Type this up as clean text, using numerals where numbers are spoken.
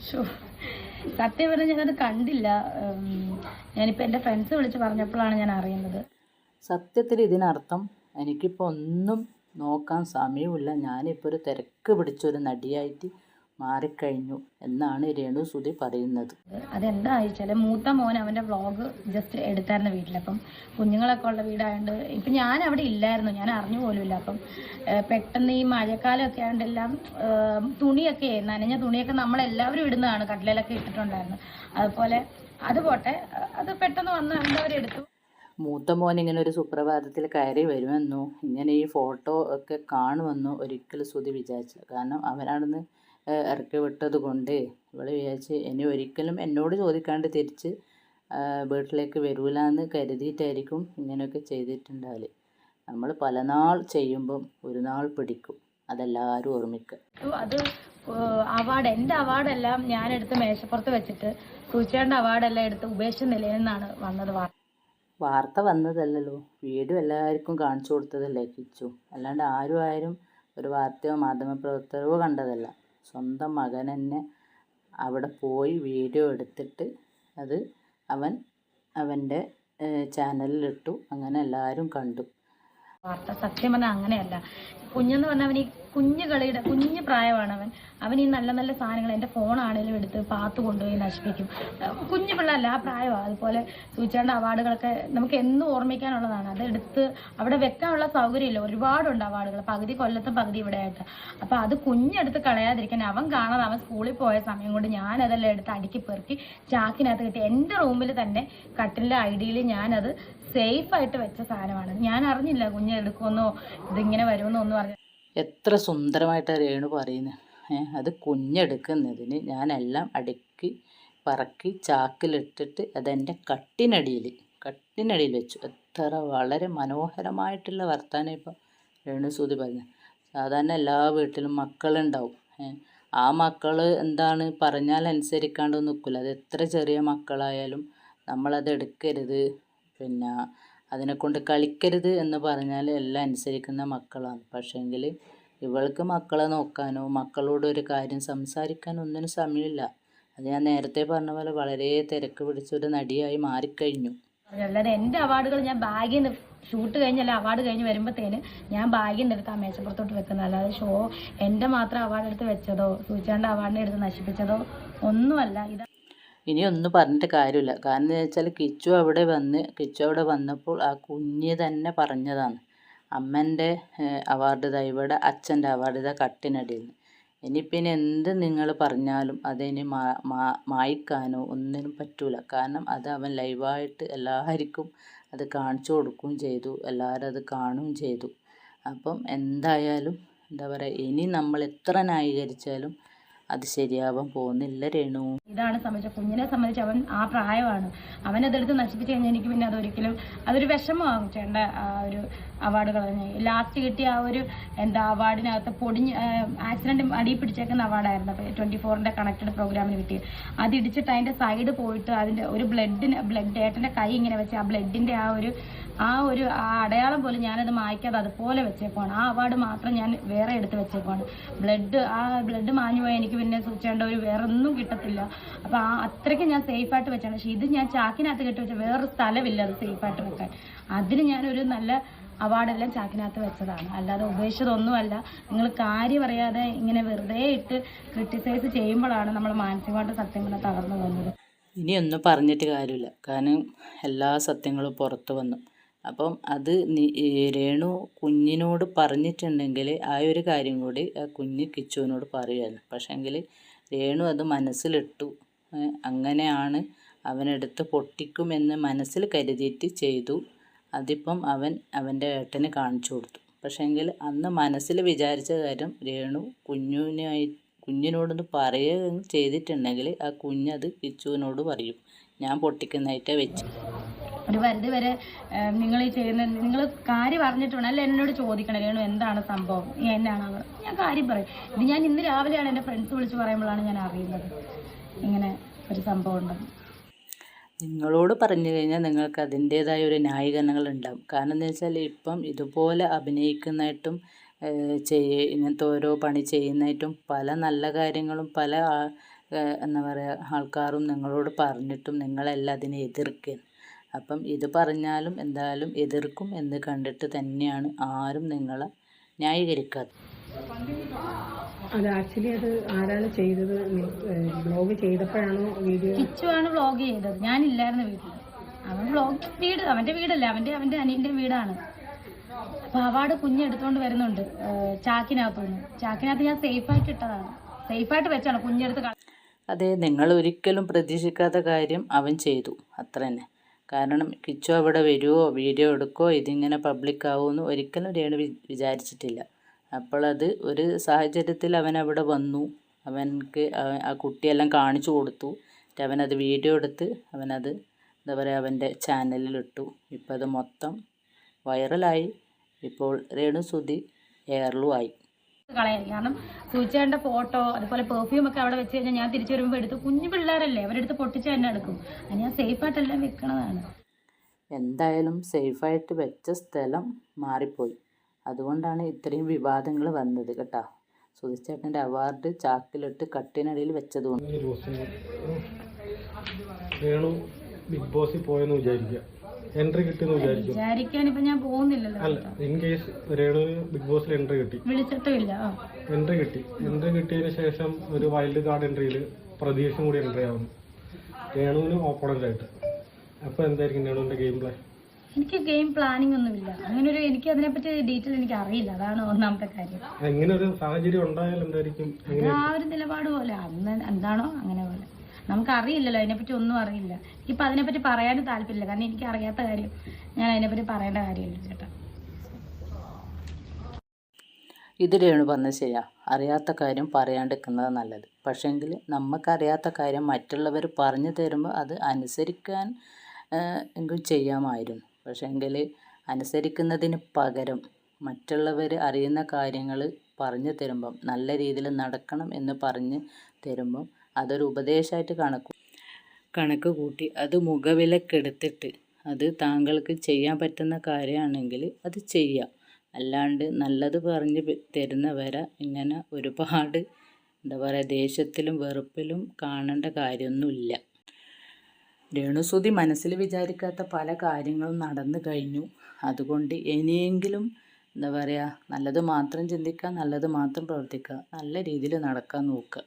ശോ, സത്യം പറഞ്ഞാൽ ഞാനത് കണ്ടില്ല. ഞാനിപ്പോൾ എൻ്റെ ഫ്രണ്ട്സ് വിളിച്ച് പറഞ്ഞപ്പോഴാണ് ഞാൻ അറിയുന്നത്. സത്യത്തിൽ ഇതിനർത്ഥം എനിക്കിപ്പോൾ ഒന്നും നോക്കാൻ സമയമില്ല, ഞാനിപ്പോൾ ഒരു തിരക്ക് പിടിച്ചൊരു നടിയായിട്ട് മാറിക്കഴിഞ്ഞു എന്നാണ് രേണുസുതി പറയുന്നത്. അതെന്താ വെച്ചാൽ മൂത്ത മോൻ അവൻ്റെ വ്ളോഗ് ജസ്റ്റ് എടുത്തായിരുന്നു വീട്ടിൽ. അപ്പം കുഞ്ഞുങ്ങളൊക്കെ ഉള്ള വീടായതുകൊണ്ട് ഇപ്പം ഞാൻ അവിടെ ഇല്ലായിരുന്നു, ഞാൻ അറിഞ്ഞു പോലുമില്ല. അപ്പം പെട്ടെന്ന് ഈ മഴക്കാലമൊക്കെ ആയതുകൊണ്ട് എല്ലാം തുണിയൊക്കെ നനഞ്ഞ തുണിയൊക്കെ നമ്മളെല്ലാവരും ഇടുന്നതാണ്, കട്ടിലൊക്കെ ഇട്ടിട്ടുണ്ടായിരുന്നു. അതുപോലെ അത് പോട്ടെ, അത് പെട്ടെന്ന് വന്ന് എല്ലാവരും മൂത്ത മോൻ ഇങ്ങനെ ഒരു സുപ്രഭാതത്തിൽ കയറി വരുമെന്നോ ഇങ്ങനെ ഈ ഫോട്ടോ ഒക്കെ കാണുമെന്നോ ഒരിക്കലും ശ്രുതി വിചാരിച്ചില്ല. കാരണം അവനാണെന്ന് ഇറക്കി വിട്ടത് കൊണ്ട് ഇവൾ വിചാരിച്ച് ഇനി ഒരിക്കലും എന്നോട് ചോദിക്കാണ്ട് തിരിച്ച് വീട്ടിലേക്ക് വരൂല എന്ന് കരുതിയിട്ടായിരിക്കും ഇങ്ങനെയൊക്കെ ചെയ്തിട്ടുണ്ടാവില്ല. നമ്മൾ പല നാൾ ചെയ്യുമ്പം ഒരു നാൾ പിടിക്കും, അതെല്ലാവരും ഓർമ്മിക്കുക. അത് അവാർഡ്, എൻ്റെ അവാർഡെല്ലാം ഞാനെടുത്ത് മേശപ്പുറത്ത് വെച്ചിട്ട് സൂചിയുടെ അവാർഡെല്ലാം എടുത്ത് ഉപേക്ഷിച്ച നിലയിൽ നിന്നാണ് വന്നത്. വാർത്ത വന്നതല്ലല്ലോ, വീഡിയോ എല്ലാവർക്കും കാണിച്ചു കൊടുത്തതല്ലേ കിച്ചു. അല്ലാണ്ട് ആരും ഒരു വാർത്തയോ മാധ്യമപ്രവർത്തകരോ കണ്ടതല്ല. സ്വന്തം മകൻ തന്നെ അവിടെ പോയി വീഡിയോ എടുത്തിട്ട് അത് അവൻ്റെ ചാനലിലിട്ടു. അങ്ങനെ എല്ലാവരും കണ്ടു. വാർത്ത സത്യം പറഞ്ഞാൽ അങ്ങനെയല്ല. കുഞ്ഞെന്ന് പറഞ്ഞാൽ അവൻ ഈ കുഞ്ഞു കളിയുടെ കുഞ്ഞു പ്രായമാണ്. അവൻ ഈ നല്ല നല്ല സാധനങ്ങൾ എൻ്റെ ഫോണാണേലും എടുത്ത് പാത്ത് കൊണ്ടുപോയി നശിപ്പിക്കും. കുഞ്ഞു പിള്ളേരല്ല, ആ പ്രായമാണ്. അതുപോലെ സൂചിയുടെ അവാർഡുകളൊക്കെ നമുക്ക് എന്നും ഓർമ്മിക്കാനുള്ളതാണ്. അതെടുത്ത് അവിടെ വെക്കാനുള്ള സൗകര്യമില്ല, ഒരുപാടുണ്ട് അവാർഡുകൾ, പകുതി കൊല്ലത്തും പകുതി ഇവിടെ ആയിട്ട്. അപ്പോൾ അത് കുഞ്ഞെടുത്ത് കളയാതിരിക്കാൻ അവൻ കാണാതെ അവൻ സ്കൂളിൽ പോയ സമയം കൊണ്ട് ഞാനതെല്ലാം എടുത്ത് അടുക്കി പെറുക്കി ചാക്കിനകത്ത് കിട്ടി എൻ്റെ റൂമിൽ തന്നെ കട്ടിലിൻ്റെ ഐഡിയിൽ ഞാനത് സേഫായിട്ട് വെച്ച സാധനമാണ്. ഞാൻ അറിഞ്ഞില്ല കുഞ്ഞെടുക്കുമെന്നോ ഇതിങ്ങനെ വരുമെന്നോ ഒന്നും അറിഞ്ഞു. എത്ര സുന്ദരമായിട്ടാണ് രേണു പറയുന്നത്. അത് കുഞ്ഞെടുക്കുന്നതിന് ഞാനെല്ലാം അടുക്കി പറക്കി ചാക്കിലിട്ടിട്ട് അതെൻ്റെ കട്ടിനടിയിൽ വെച്ചു. എത്ര വളരെ മനോഹരമായിട്ടുള്ള വർത്താനം ഇപ്പം രേണുസുതി പറഞ്ഞത്. സാധാരണ എല്ലാ വീട്ടിലും മക്കളുണ്ടാവും. ആ മക്കൾ എന്താണ് പറഞ്ഞാൽ അനുസരിക്കാണ്ട് നിൽക്കില്ല. അത് എത്ര ചെറിയ മക്കളായാലും നമ്മളത് എടുക്കരുത്, പിന്നെ അതിനെക്കൊണ്ട് കളിക്കരുത് എന്ന് പറഞ്ഞാൽ എല്ലാം അനുസരിക്കുന്ന മക്കളാണ്. പക്ഷേങ്കിൽ ഇവൾക്ക് മക്കളെ നോക്കാനോ മക്കളോട് ഒരു കാര്യം സംസാരിക്കാനോ ഒന്നിനും സമയമില്ല. അത് ഞാൻ നേരത്തെ പറഞ്ഞ പോലെ വളരെ തിരക്ക് പിടിച്ചൊരു നടിയായി മാറിക്കഴിഞ്ഞു. അല്ലാതെ എൻ്റെ അവാർഡുകൾ ഞാൻ ബാഗിൽ നിന്ന് ഷൂട്ട് കഴിഞ്ഞല്ല അവാർഡ് കഴിഞ്ഞ് വരുമ്പോഴത്തേന് ഞാൻ ബാഗിൽ നിന്ന് എടുത്ത് ആ മേശപ്പുറത്തോട്ട് വെക്കുന്നത്. അല്ലാതെ എൻ്റെ മാത്രം അവാർഡ് എടുത്ത് വെച്ചതോ സൂചിയുടെ അവാർഡിനെ എടുത്ത് നശിപ്പിച്ചതോ ഒന്നുമല്ല. ഇനി ഒന്നും പറഞ്ഞിട്ട് കാര്യമില്ല. കാരണം എന്താ വെച്ചാൽ കിച്ചു അവിടെ വന്നപ്പോൾ ആ കുഞ്ഞ് തന്നെ പറഞ്ഞതാണ്, അമ്മൻ്റെ അവാർഡ് ഇതാ ഇവിടെ, അച്ഛൻ്റെ അവാർഡ് ഇതാ കട്ടിനടിയിൽ. ഇനിയിപ്പോൾ എന്ത് നിങ്ങൾ പറഞ്ഞാലും അതിന് മായ്ക്കാനോ ഒന്നിനും പറ്റൂല. കാരണം അത് അവൻ ലൈവായിട്ട് എല്ലാവർക്കും അത് കാണിച്ചു കൊടുക്കുകയും ചെയ്തു, എല്ലാവരും അത് കാണുകയും ചെയ്തു. അപ്പം എന്തായാലും എന്താ പറയുക, ഇനി നമ്മൾ എത്ര ന്യായീകരിച്ചാലും അത് ശരിയാവാൻ പോകുന്നില്ല രേണു. ഇതാണ് സംബന്ധിച്ച കുഞ്ഞിനെ സംബന്ധിച്ച് അവൻ ആ പ്രായമാണ്. അവനതെടുത്ത് നശിപ്പിച്ച് കഴിഞ്ഞാൽ എനിക്ക് പിന്നെ അതൊരു വിഷമമാകും. ചേട്ട ആ ഒരു അവാർഡുകൾ ലാസ്റ്റ് കിട്ടിയ ആ ഒരു അവാർഡിനകത്ത് ആക്സിഡന്റ് അടിയിൽ പിടിച്ചേക്കുന്ന അവാർഡായിരുന്നു. അപ്പോൾ 24ന്റെ കണക്റ്റഡ് പ്രോഗ്രാമിന് കിട്ടിയത്. അത് ഇടിച്ചിട്ട് അതിൻ്റെ സൈഡ് പോയിട്ട് അതിൻ്റെ ഒരു ബ്ലഡ് ഏട്ടൻ്റെ കൈ ഇങ്ങനെ വെച്ച് ആ ബ്ലഡിൻ്റെ ആ അടയാളം പോലും ഞാനത് മായ്ക്കാതെ അതുപോലെ വെച്ചേക്കുവാണ്. ആ അവാർഡ് മാത്രം ഞാൻ വേറെ എടുത്ത് വെച്ചേക്കുവാണ്. ബ്ലഡ് മാഞ്ഞു പോയാൽ എനിക്ക് പിന്നെ സൂക്ഷിക്കേണ്ട വേറെ ഒന്നും കിട്ടത്തില്ല. അപ്പോൾ അത്രയ്ക്ക് ഞാൻ സേഫായിട്ട് വെച്ചാണ്. പക്ഷേ ഇത് ഞാൻ ചാക്കിനകത്ത് കെട്ടി വെച്ച വേറൊരു സ്ഥലമില്ല അത് സേഫായിട്ട് വെക്കാൻ. അതിന് ഞാനൊരു നല്ല അവാർഡെല്ലാം ചാക്കിനകത്ത് വെച്ചതാണ്, അല്ലാതെ ഉപേക്ഷിച്ചതൊന്നുമല്ല. നിങ്ങൾ കാര്യം അറിയാതെ ഇങ്ങനെ വെറുതെ ഇട്ട് ക്രിട്ടിസൈസ് ചെയ്യുമ്പോഴാണ് നമ്മൾ മാനസികമായിട്ട് സത്യം കൂടെ തകർന്നു പോകുന്നത്. ഇനിയൊന്നും പറഞ്ഞിട്ട് കാര്യമില്ല, കാരണം എല്ലാ സത്യങ്ങളും പുറത്തു വന്നു. അപ്പം അത് രേണു കുഞ്ഞിനോട് പറഞ്ഞിട്ടുണ്ടെങ്കിൽ ആ ഒരു കാര്യം കൂടി ആ കുഞ്ഞ് കിച്ചുവിനോട് പറയുമായിരുന്നു. പക്ഷേങ്കിൽ രേണു അത് മനസ്സിലിട്ടു. അങ്ങനെയാണ് അവനെടുത്ത് പൊട്ടിക്കുമെന്ന് മനസ്സിൽ കരുതിയിട്ട് ചെയ്തു. അതിപ്പം അവൻ്റെ ഏട്ടന് കാണിച്ചു കൊടുത്തു. പക്ഷേങ്കിൽ അന്ന് മനസ്സിൽ വിചാരിച്ച കാര്യം രേണു കുഞ്ഞിനോടൊന്ന് പറയുകയും ചെയ്തിട്ടുണ്ടെങ്കിൽ ആ കുഞ്ഞത് കിച്ചുവിനോട് പറയും, ഞാൻ പൊട്ടിക്കുന്നതായിട്ടാണ് വെച്ച്. ഒരു പരിധി വരെ നിങ്ങൾ കാര്യം അറിഞ്ഞിട്ടുണ്ട് അല്ല, എന്നോട് ചോദിക്കണം രേണു എന്താണ് സംഭവം, എന്നാണ് ഞാൻ കാര്യം പറയും. ഇത് ഞാൻ ഇന്ന് രാവിലെയാണ് എൻ്റെ ഫ്രണ്ട്സ് വിളിച്ച് പറയുമ്പോഴാണ് ഞാൻ അറിയുന്നത് ഇങ്ങനെ ഒരു സംഭവം ഉണ്ടെന്ന്. നിങ്ങളോട് പറഞ്ഞു കഴിഞ്ഞാൽ നിങ്ങൾക്ക് അതിൻ്റേതായ ഒരു ന്യായീകരണങ്ങൾ ഉണ്ടാകും. കാരണം എന്താ വെച്ചാൽ ഇപ്പം ഇതുപോലെ അഭിനയിക്കുന്നതായിട്ടും ഇങ്ങനത്തെ ഓരോ പണി ചെയ്യുന്നതായിട്ടും പല നല്ല കാര്യങ്ങളും പല എന്താ പറയുക ആൾക്കാരും നിങ്ങളോട് പറഞ്ഞിട്ടും നിങ്ങളെല്ലാം അതിനെ എതിർക്കുകയാണ്. അപ്പം ഇത് പറഞ്ഞാലും എന്തായാലും എതിർക്കും എന്ന് കണ്ടിട്ട് തന്നെയാണ് ആരും നിങ്ങളെ ന്യായീകരിക്കാത്തത്. അത് ആക്ച്വലി അത് ആരാണ് ചെയ്തത്? ബ്ലോഗ് ചെയ്തപ്പോഴാണോ വീഡിയോ? കിച്ചുവാണ് വ്ളോഗ് ചെയ്തത്, ഞാനില്ലായിരുന്നു വീട്ടിൽ. അവൻ അവൻ്റെ വീടല്ല, അവൻ്റെ അനിയൻ്റെ വീടാണ്. അപ്പോൾ അവാർഡ് കുഞ്ഞെടുത്തോണ്ട് വരുന്നുണ്ട് ചാക്കിനകത്തുനിന്ന്. ചാക്കിനകത്ത് ഞാൻ സേഫായിട്ട് ഇട്ടതാണ്, സേഫായിട്ട് വെച്ചാണ് കുഞ്ഞെടുത്ത്. അതെ, നിങ്ങൾ ഒരിക്കലും പ്രതീക്ഷിക്കാത്ത കാര്യം അവൻ ചെയ്തു, അത്ര തന്നെ. കാരണം കിച്ചു അവിടെ വരുമോ വീഡിയോ എടുക്കുമോ ഇതിങ്ങനെ പബ്ലിക് ആവുമെന്ന് ഒരിക്കലും രേണു വിചാരിച്ചിട്ടില്ല. അപ്പോൾ അത് ഒരു സാഹചര്യത്തിൽ അവൻ അവിടെ വന്നു, ആ കുട്ടിയെല്ലാം കാണിച്ചു കൊടുത്തു. അവനത് വീഡിയോ എടുത്ത് അവനത് എന്താ പറയുക അവൻ്റെ ചാനലിലിട്ടു. ഇപ്പോൾ അത് മൊത്തം വൈറലായി. ഇപ്പോൾ രേണു സുധി എയറിലും ആയി. കളയാൻ കാരണം സൂചിച്ചേണ്ട ഫോട്ടോ അതുപോലെ പെർഫ്യൂം ഒക്കെ അവിടെ വെച്ച് കഴിഞ്ഞാൽ ഞാൻ തിരിച്ചു വരുമ്പോൾ എടുത്ത്, കുഞ്ഞു പിള്ളേരല്ലേ അവരെടുത്ത് പൊട്ടിച്ച് തന്നെ എടുക്കും. അത് ഞാൻ സേഫായിട്ടെല്ലാം വെക്കണതാണ്. എന്തായാലും സേഫായിട്ട് വെച്ച സ്ഥലം മാറിപ്പോയി. അതുകൊണ്ടാണ് ഇത്രയും വിവാദങ്ങൾ വന്നത് കേട്ടോ. സുധിച്ചേട്ടൻ്റെ അവാർഡ് ചാക്കിലിട്ട് കട്ടിനടിയിൽ വെച്ചതുകൊണ്ട്. രേണു ബിഗ് ബോസിൽ പോയെന്ന് വിചാരിക്കുക, എൻട്രി കിട്ടിയെന്ന് വിചാരിക്കാൻ ഇപ്പൊ ഞാൻ പോകുന്നില്ലല്ലോ. അല്ല, ഇൻ കേസ് രേണു ബിഗ് ബോസിൽ എൻട്രി കിട്ടി, വിളിച്ചിട്ടുമില്ല. എൻട്രി കിട്ടിയതിന് ശേഷം ഒരു വൈൽഡ് കാർഡ് എൻട്രിയിൽ പ്രതീക്ഷയും കൂടി എൻട്രി ആവുന്നു രേണുവിന് ഓപ്പോണന്റ് ആയിട്ട്. അപ്പോൾ എന്തായിരിക്കും രേണുവിന്റെ ഗെയിം പ്ലാൻ? എനിക്ക് ഗെയിം പ്ലാനിങ് ഒന്നുമില്ല, അങ്ങനെ എനിക്ക് അതിനെപ്പറ്റി ഡീറ്റെയിൽ എനിക്ക് അറിയില്ല. അതാണ് ഒന്നാമത്തെ കാര്യം. ഇങ്ങനെ ഒരു സാഹചര്യം ഉണ്ടായാൽ എന്തായിരിക്കും? ആ ഒരു നിലപാട് പോലെ അന്ന് എന്താണോ അങ്ങനെ പോലെ. നമുക്കറിയില്ലല്ലോ, അതിനെപ്പറ്റി ഒന്നും അറിയില്ല. ഇപ്പം അതിനെപ്പറ്റി പറയാനും താല്പര്യമില്ല, കാരണം എനിക്ക് അറിയാത്ത കാര്യം ഞാൻ അതിനെപ്പറ്റി പറയേണ്ട കാര്യമില്ല ചേട്ടാ. ഇത് രേണു പറഞ്ഞത് ശരിയാ, അറിയാത്ത കാര്യം പറയാണ്ടിരിക്കുന്നത് നല്ലത്. പക്ഷേങ്കിൽ നമുക്കറിയാത്ത കാര്യം മറ്റുള്ളവർ പറഞ്ഞു തരുമ്പോൾ അത് അനുസരിക്കാൻ എങ്കിലും ചെയ്യാമായിരുന്നു. പക്ഷേങ്കിൽ അനുസരിക്കുന്നതിന് പകരം മറ്റുള്ളവർ അറിയുന്ന കാര്യങ്ങൾ പറഞ്ഞു തരുമ്പം നല്ല രീതിയിൽ നടക്കണം എന്ന് പറഞ്ഞ് തരുമ്പം അതൊരു ഉപദേശമായിട്ട് കണക്ക് കൂട്ടി അത് മുഖവിലക്കെടുത്തിട്ട് അത് താങ്കൾക്ക് ചെയ്യാൻ പറ്റുന്ന കാര്യമാണെങ്കിൽ അത് ചെയ്യാം. അല്ലാണ്ട് നല്ലത് പറഞ്ഞ് തരുന്നവരെ ഇങ്ങനെ ഒരുപാട് എന്താ പറയുക ദേഷ്യത്തിലും വെറുപ്പിലും കാണേണ്ട കാര്യമൊന്നുമില്ല. രേണുസുധി മനസ്സിൽ വിചാരിക്കാത്ത പല കാര്യങ്ങളും നടന്നു കഴിഞ്ഞു. അതുകൊണ്ട് ഇനിയെങ്കിലും എന്താ പറയുക നല്ലത് മാത്രം ചിന്തിക്കുക, നല്ലത് മാത്രം പ്രവർത്തിക്കുക, നല്ല രീതിയിൽ നടക്കാൻ നോക്കുക.